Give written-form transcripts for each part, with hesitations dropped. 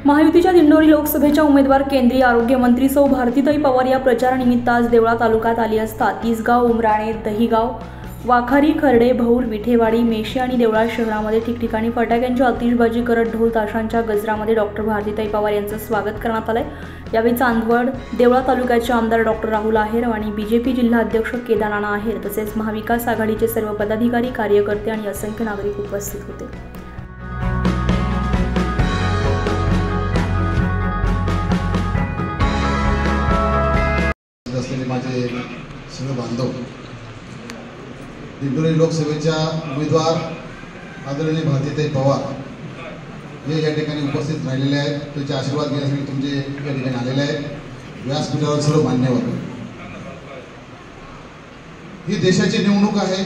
महायुतीच्या दिंडोरी लोकसभेच्या उमेदवार केंद्रीय आरोग्य मंत्री सौ भारतीताई पवार या प्रचारानिमित्त आज देवळा तालुक्यात आली असता तिसगाव, उमराणे, दहिगाव, वाखारी, खर्डे, भौर, विठेवाडी, मेशी आणि देवळा शहरामध्ये ठिकठिकाणी फटाक्यांची आतिषबाजी करत ढोल ताशांच्या गजरामध्ये डॉक्टर भारतीताई पवार यांचं स्वागत करण्यात आलंय। यावेळी चांदवड, देवळा तालुक्याचे आमदार डॉक्टर राहुल आहेर आणि बीजेपी जिल्हा अध्यक्ष केदारनाथ आहेर तसेच महाविकास आघाडीचे सर्व पदाधिकारी, कार्यकर्ते आणि असंख्य नागरिक उपस्थित होते। माझे सर्व बांधव दिंडोरी लोकसभेच्या उमेदवार आदरणीय भारतीताई पवार हे या ठिकाणी उपस्थित राहिलेले आहेत। त्यांचे आशीर्वाद घेण्यासाठी तुमचे या ठिकाणी आलेले आहेत। व्यासपीठावर सर्व मान्यवर, ही देशाची निवडणूक आहे।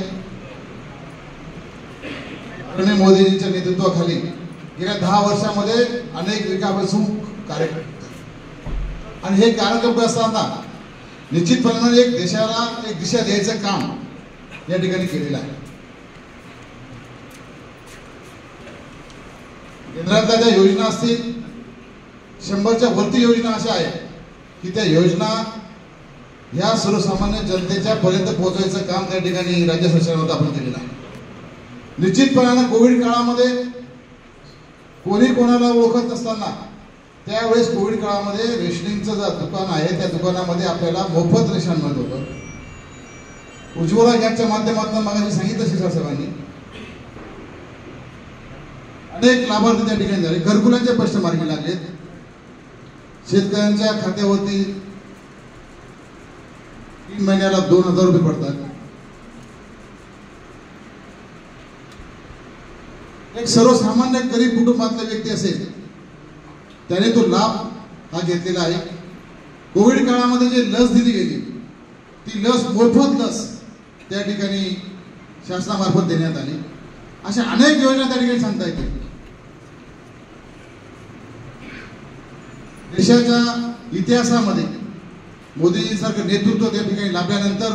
आदरणीय मोदींच्या नेतृत्वाखाली गेल्या 10 वर्षांमध्ये अनेक विकासात्मक कार्यक्रम आणि हे कार्यक्रम असताना निश्चितपणे एक देशाला एक दिशा द्यायचं काम या ठिकाणी केलेलं आहे। केंद्रातल्या ज्या योजना असतील 100च्या वरती योजना अशा आहेत की त्या योजना या सर्वसामान्य जनतेच्या पर्यंत पोहोचवायचं काम त्या ठिकाणी राज्य सरकारमध्ये आपण केलेलं आहे। निश्चितपणे कोविड काळामध्ये कोणी कोणाला ओळखत नसताना त्यावेळेस कोविड काळामध्ये रेशनिंगचं जे दुकान आहे त्या दुकानामध्ये आपल्याला मोफत रेशन मिळत होतं। उज्ज्वला गॅसच्या माध्यमातून मागाशी सांगितलं शिक्षा साहेबांनी अनेक लाभार्थी त्या ठिकाणी झाले। घरकुलांचे प्रश्न मार्गी लागलेत। शेतकऱ्यांच्या खात्यावरती 3 महिन्याला 2000 रुपये पडतात। एक सर्वसामान्य गरीब कुटुंबातला व्यक्ती असेल त्याने तो लाभ हा घेतलेला आहे। कोविड काळामध्ये जे लस दिली गेली ती लस मोफत लस त्या ठिकाणी शासनामार्फत देण्यात आली। अशा अनेक योजना त्या ठिकाणी सांगता येतील। देशाच्या इतिहासामध्ये मोदीजींसारखं नेतृत्व त्या ठिकाणी लाभल्यानंतर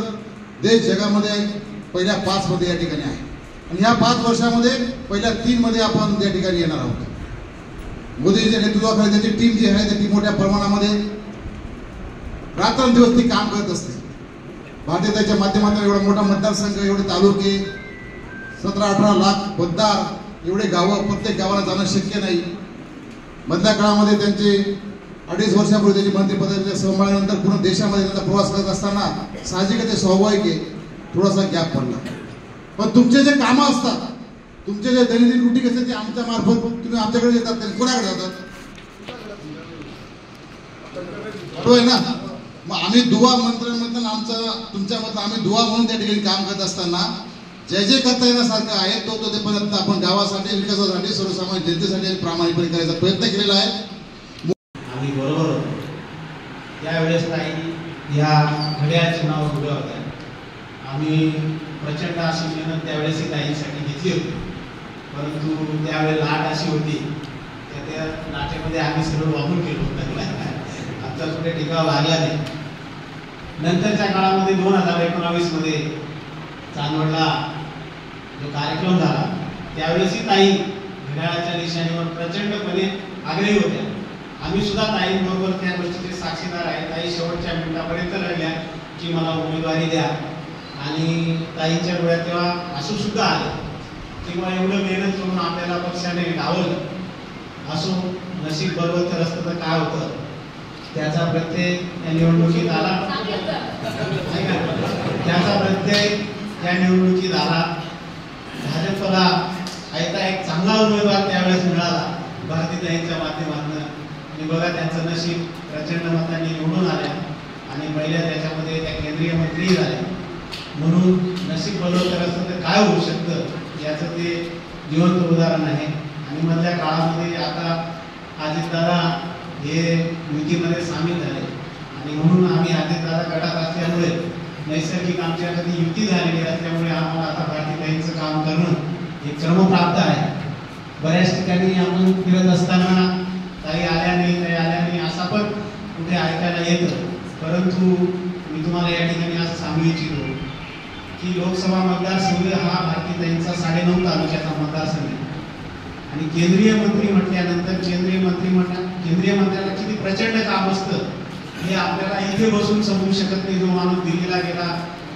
देश जगामध्ये पहिल्या 5 मध्ये या ठिकाणी आहे आणि या 5 वर्षामध्ये पहिल्या 3 मध्ये आपण त्या ठिकाणी येणार आहोत। मोदींच्या नेतृत्वाखाली त्याची टीम जी आहे ती मोठ्या प्रमाणामध्ये रात्रंदिवस ती काम करत असते। भारतीताईच्या माध्यमातून एवढा मोठा मतदारसंघ, एवढे तालुके, 17-18 लाख मतदार, एवढे गावं, प्रत्येक गावाला जाणं शक्य नाही। मधल्या काळामध्ये त्यांचे 2.5 वर्षापूर्वी त्याची मंत्रिपदाच्या सांभाळल्यानंतर पूर्ण देशामध्ये त्यांचा प्रवास करत असताना साहजिक ते स्वाभाविक आहे थोडासा गॅप पडला। पण तुमचे जे कामं असतात, तुमचे जे दैनंदिन रुटीन असते ते आमच्या मार्फत तुम्ही आमच्याकडे येतात, ते कोणाकडे जातात? बरोबर आहे ना? मग आम्ही दुवा मंत्र्यांमधून तुमच्यामधून आम्ही दुवा म्हणून त्या ठिकाणी काम करत असताना जे जे करता येण्यासारखं आहे तो तेपर्यंत आपण गावासाठी, विकासासाठी, सर्वसामान्य जनतेसाठी प्रामाणिकपणे करायचा प्रयत्न केलेला आहे। आम्ही बरोबर त्यावेळेस काही या घड्याळाचे नाव उभे होते। आम्ही प्रचंड अशी मेहनत त्यावेळेस ताईंसाठी घेतली होती, परंतु त्यावेळेस लाट अशी होती त्या लाटेमध्ये आम्ही सगळं वाहून गेलो। आमचा कुठे टिकाव लागला नाही। नंतरच्या काळामध्ये 2019 मध्ये चांदवडला जो कार्यक्रम झाला त्यावेळेसही ताई घड्याळाच्या निशाणीवर प्रचंडपणे आग्रही होत्या। आम्ही सुद्धा ताईंबरोबर त्या गोष्टीचे साक्षीदार आहे। ताई शेवटच्या मिनिटापर्यंत राहिल्या की मला उमेदवारी द्या आणि ताईंच्या डोळ्यात तेव्हा असू सुद्धा आले किंवा एवढं मेहनत करून आपल्याला पक्षाने डावललं असो, नशीब बरोबर असतं तर काय होतं त्याचा प्रत्यय या निवडणुकीत आला। त्याचा प्रत्यय या निवडणुकीत आला। भाजपला एक चांगला उमेदवार त्यावेळेस मिळाला भारतीताईंच्या माध्यमातून आणि बघा त्यांचं नशीब प्रचंड मतांनी निवडून आल्या आणि पहिल्या त्याच्यामध्ये त्या केंद्रीय मंत्री झाल्या। म्हणून नशीब बरोबर असतं तर काय होऊ शकतं याचं ते जिवंत उदाहरण आहे। आणि मधल्या काळामध्ये आता अजितदादा हे युतीमध्ये सामील झाले आणि म्हणून आम्ही अजितदादा गटात असल्यामुळे नैसर्गिक आमच्याकडे युती झालेली असल्यामुळे आम्हाला आता भारतीताईंचं काम करणं हे क्रमप्राप्त आहे। बऱ्याच ठिकाणी आपण फिरत असताना ताई आल्या नाही असा पण कुठे ऐकायला येतं, परंतु मी तुम्हाला या ठिकाणी असं सांगू इच्छितो की लोकसभा मतदारसंघ हा भारतीताईंचा 9.5 तालुक्याचा मतदारसंघ आहे। आणि केंद्रीय मंत्री म्हटल्यानंतर केंद्रीय मंत्र्याला किती प्रचंड काम असतं हे आपल्याला इथे बसून समजू शकत नाही. जो माणूस दिल्लीला गेला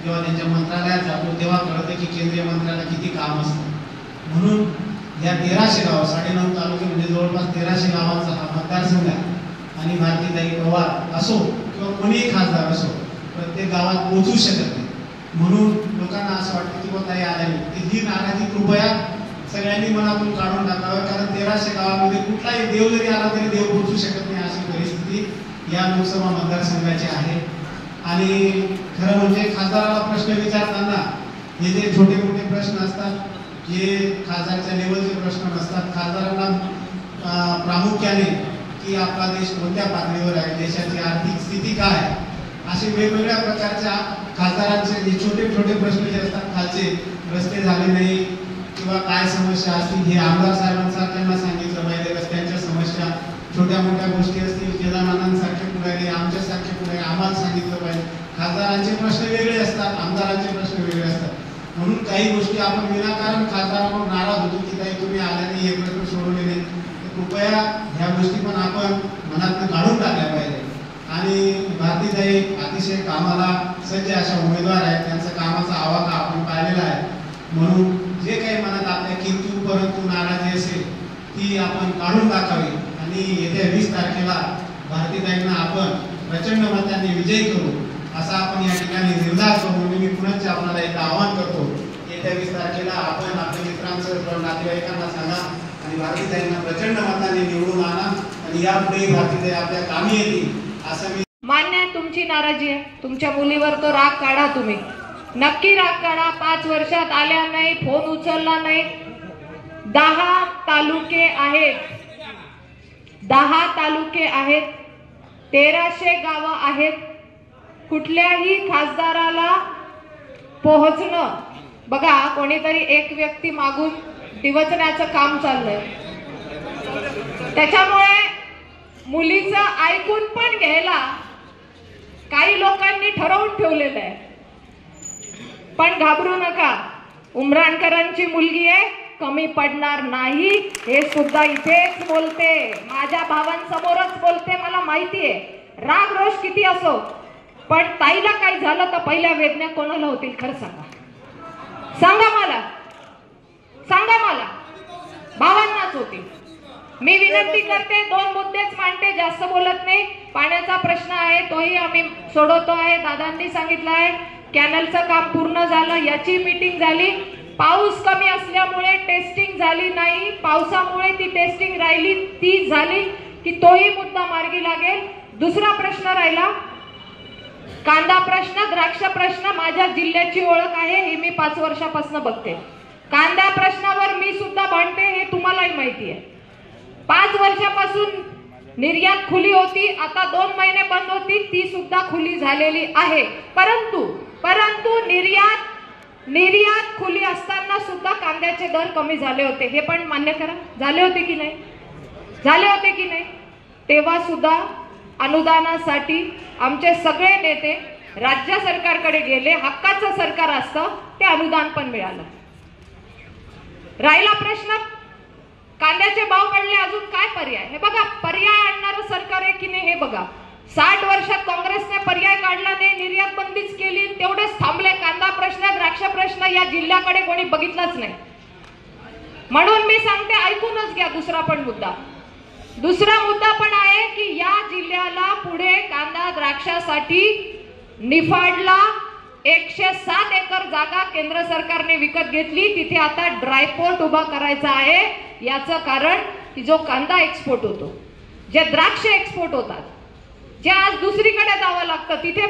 जेव्हा त्यांच्या मंत्रालयात जातो तेव्हा कळतं की केंद्रीय मंत्र्याला किती काम असतं. म्हणून या 1300 गाव 9.5 तालुके म्हणजे जवळपास 1300 गावांचा हा मतदारसंघ आहे आणि भारतीताई पवार असो किंवा कोणीही खासदार असो प्रत्येक गावात पोहोचू शकत नाही. म्हणून लोकांना असं वाटतं की ताई आल्या नाही. ही नाराजी कृपया सगळ्यांनी मनातून काढून टाकावं, कारण 1300 गावांमध्ये कुठलाही देव जरी आला तरी देव पोहोचू शकत नाही अशी परिस्थिती या लोकसभा मतदारसंघाची आहे. आणि खरं म्हणजे खासदाराला प्रश्न विचारताना हे जे छोटे मोठे प्रश्न असतात जे खासदारच्या लेवलचे प्रश्न नसतात, खासदारांना प्रामुख्याने की आपला देश कोणत्या पातळीवर आहे, देशाची आर्थिक स्थिती काय, असे वेगवेगळ्या प्रकारच्या खासदारांचे जे छोटे छोटे प्रश्न जे असतात, खालचे रस्ते झाले नाही किंवा काय समस्या असतील हे आमदार साहेबांसारख्यांना सांगितलं पाहिजे. रस्त्यांच्या समस्या छोट्या मोठ्या गोष्टी असतील, केदारनाथांसारखे पुढारी आमच्यासारखे पुढारी आम्हाला सांगितलं पाहिजे. खासदारांचे प्रश्न वेगळे असतात, आमदारांचे प्रश्न वेगळे असतात. म्हणून काही गोष्टी आपण विनाकारण खासदारांवर नाराज होतो की काही तुम्ही आल्याने हे प्रश्न सोडवले नाही. कृपया ह्या गोष्टी पण आपण मनातून काढून टाकल्या पाहिजे. आणि भारतीताई अतिशय कामाला सज्ज अशा उमेदवार आहेत, त्यांचा कामाचा आवाका आपण पाहिलेला आहे. म्हणून जे काही मनात आपल्या किंतु परंतु नाराजी असेल ती आपण काढून टाकावी आणि येत्या 20 तारखेला भारतीताईंना आपण प्रचंड मतांनी विजयी करू असा आपण या ठिकाणी निर्धार करू. मी पुन्हा आपल्याला एक आवाहन करतो, येत्या 20 तारखेला आपण आपल्या मित्रांचं नातेवाईकांना सांगा आणि भारतीताईंना प्रचंड मतांनी निवडून आणा आणि यापुढे भारतीताई आपल्या कामी येतील असं मी मान्य आहे. तुमची नाराजी आहे, तुमच्या मुलीवर तो राग काढा, तुम्ही नक्की राग काढा. 5 वर्षात आल्या नाही, फोन उचलला नाही. 10 तालुके आहेत, 10 तालुके आहेत, 1300 गावं आहेत. कुठल्याही खासदाराला पोहोचणं, बघा कोणीतरी एक व्यक्ती मागून डिवचण्याचं काम चाललंय. त्याच्यामुळे मुलीचं ऐकून पण घ्यायला काही लोकांनी ठरवून ठेवलेलं आहे. पण घाबरू नका, उमराणकरांची मुलगी आहे, कमी पडणार नाही. हे सुद्धा इथेच बोलते, माझ्या भावांसमोरच बोलते. मला माहिती आहे राग रोष किती असो, पण ताईला काही झालं तर पहिल्या वेदना कोणाला होतील? खरं सांगा, सांगा मला, सांगा मला. भावांनाच होती. मी विनंती करते, 2 मुद्देच मांडते, जास्त बोलत नाही. पाण्याचा प्रश्न आहे तोही आम्ही सोडवतो आहे. दादांनी सांगितलं आहे कॅनलचं काम पूर्ण झालं, याची मीटिंग झाली. पाऊस कमी असल्यामुळे टेस्टिंग झाली नाही, पावसामुळे ती टेस्टिंग राहिली, ती झाली की तोही मुद्दा मार्गी लागेल. दुसरा प्रश्न राहिला कांदा प्रश्न, द्राक्ष प्रश्न. माझ्या जिल्ह्याची ओळख आहे, हे मी 5 वर्षापासून बघते. कांदा प्रश्नावर मी सुद्धा भांडते, हे तुम्हालाही माहिती आहे. 5 वर्षापासून निर्यात खुली होती, आता 2 महिने बंद होती, ती सुद्धा खुली झालेली आहे. परंतु निर्यात खुली असताना सुद्धा कांद्याचे दर कमी झाले होते, हे पण मान्य करा. झाले होते की नाही? झाले होते की नाही? तेव्हा सुद्धा अनुदानासाठी आमचे सगळे नेते राज्य सरकारकडे गेले. हक्काचं सरकार असतं, ते अनुदान पण मिळालं. राहिला प्रश्न कांद्याचे भाव पडले, अजून काय पर्याय? हे बघा, पर्याय आणणारं सरकार आहे की नाही हे बघा. 60 वर्षात काँग्रेसने पर्याय काढला नाही, निर्यात बंदीच केली, तेवढेच थांबले. कांदा प्रश्न, द्राक्ष प्रश्न या जिल्ह्याकडे कोणी बघितलाच नाही. म्हणून मी सांगते, ऐकूनच घ्या. दुसरा मुद्दा पण आहे की या जिल्ह्याला पुढे कांदा द्राक्षासाठी निफाडला 107 एकर जागा केंद्र सरकारने विकत घेतली. तिथे आता ड्रायपोर्ट उभा करायचा आहे. याचं कारण की जो कांदा एक्सपोर्ट होतो, जे द्राक्ष एक्सपोर्ट होतात, जे आज दुसरीकडे जावं लागतं, तिथे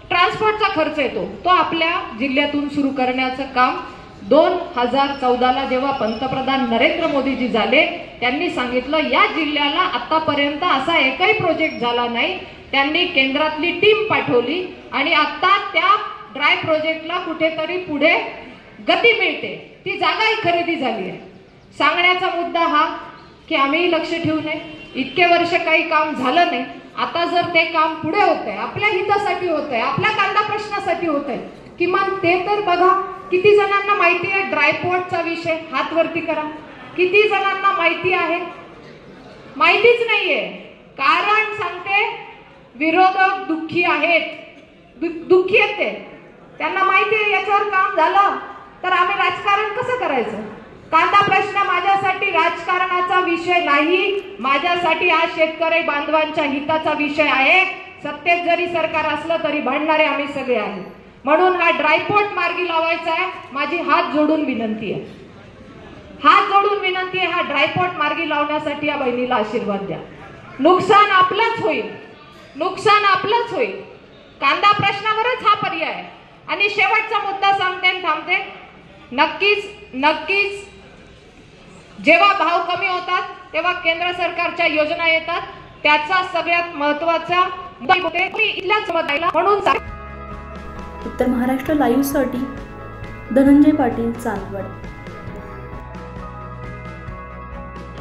ट्रान्सपोर्टचा खर्च येतो, तो आपल्या जिल्ह्यातून सुरू करण्याचं काम 2014ला जेव्हा पंतप्रधान नरेंद्र मोदीजी झाले, त्यांनी सांगितलं या जिल्ह्याला आतापर्यंत असा एकही प्रोजेक्ट झाला नाही. त्यांनी केंद्रातली टीम पाठवली आणि आता त्या ड्राय प्रोजेक्टला कुठेतरी पुढे गती मिळते. ती जागाही खरेदी झाली आहे. सांगण्याचा मुद्दा हा की आम्ही लक्ष ठेवू नये. इतके वर्ष काही काम झालं नाही, आता जर ते काम पुढे होतंय, आपल्या हितासाठी होतंय, आपल्या कांदा प्रश्नासाठी होतंय, किमान ते तर बघा. किती जणांना माहिती आहे ड्रायपोर्टचा विषय? हात वरती करा. किती जणांना माहिती आहे? माहितीच नाहीये. कारण सांगते, विरोधक दुःखी आहेत, दुःखी आहेत ते. त्यांना माहिती आहे याच्यावर काम झालं तर आम्ही राजकारण कसं करायचं. कांदा प्रश्न माझ्यासाठी राजकारणाचा विषय नाही, माझ्यासाठी हा शेतकरी बांधवांच्या हिताचा विषय आहे. सत्तेत जरी सरकार असलं तरी भांडणारे आम्ही सगळे आहे. म्हणून हा ड्रायपोर्ट मार्गी लावायचा आहे. माझी हात जोडून विनंती आहे, हात जोडून विनंती आहे, हा ड्रायपोर्ट मार्गी लावण्यासाठी या बहिणीला आशीर्वाद द्या. नुकसान आपलंच होईल, नुकसान आपलंच होईल. कांदा प्रश्नावरच हा पर्याय आहे. आणि शेवटचा मुद्दा सांगते आणि थांबते. नक्कीच जेव्हा भाव कमी होतात तेव्हा केंद्र सरकारच्या योजना येतात. त्याचा सगळ्यात महत्त्वाचा म्हणून उत्तर महाराष्ट्र लाईव्ह साठी धनंजय पाटील, चांदवड.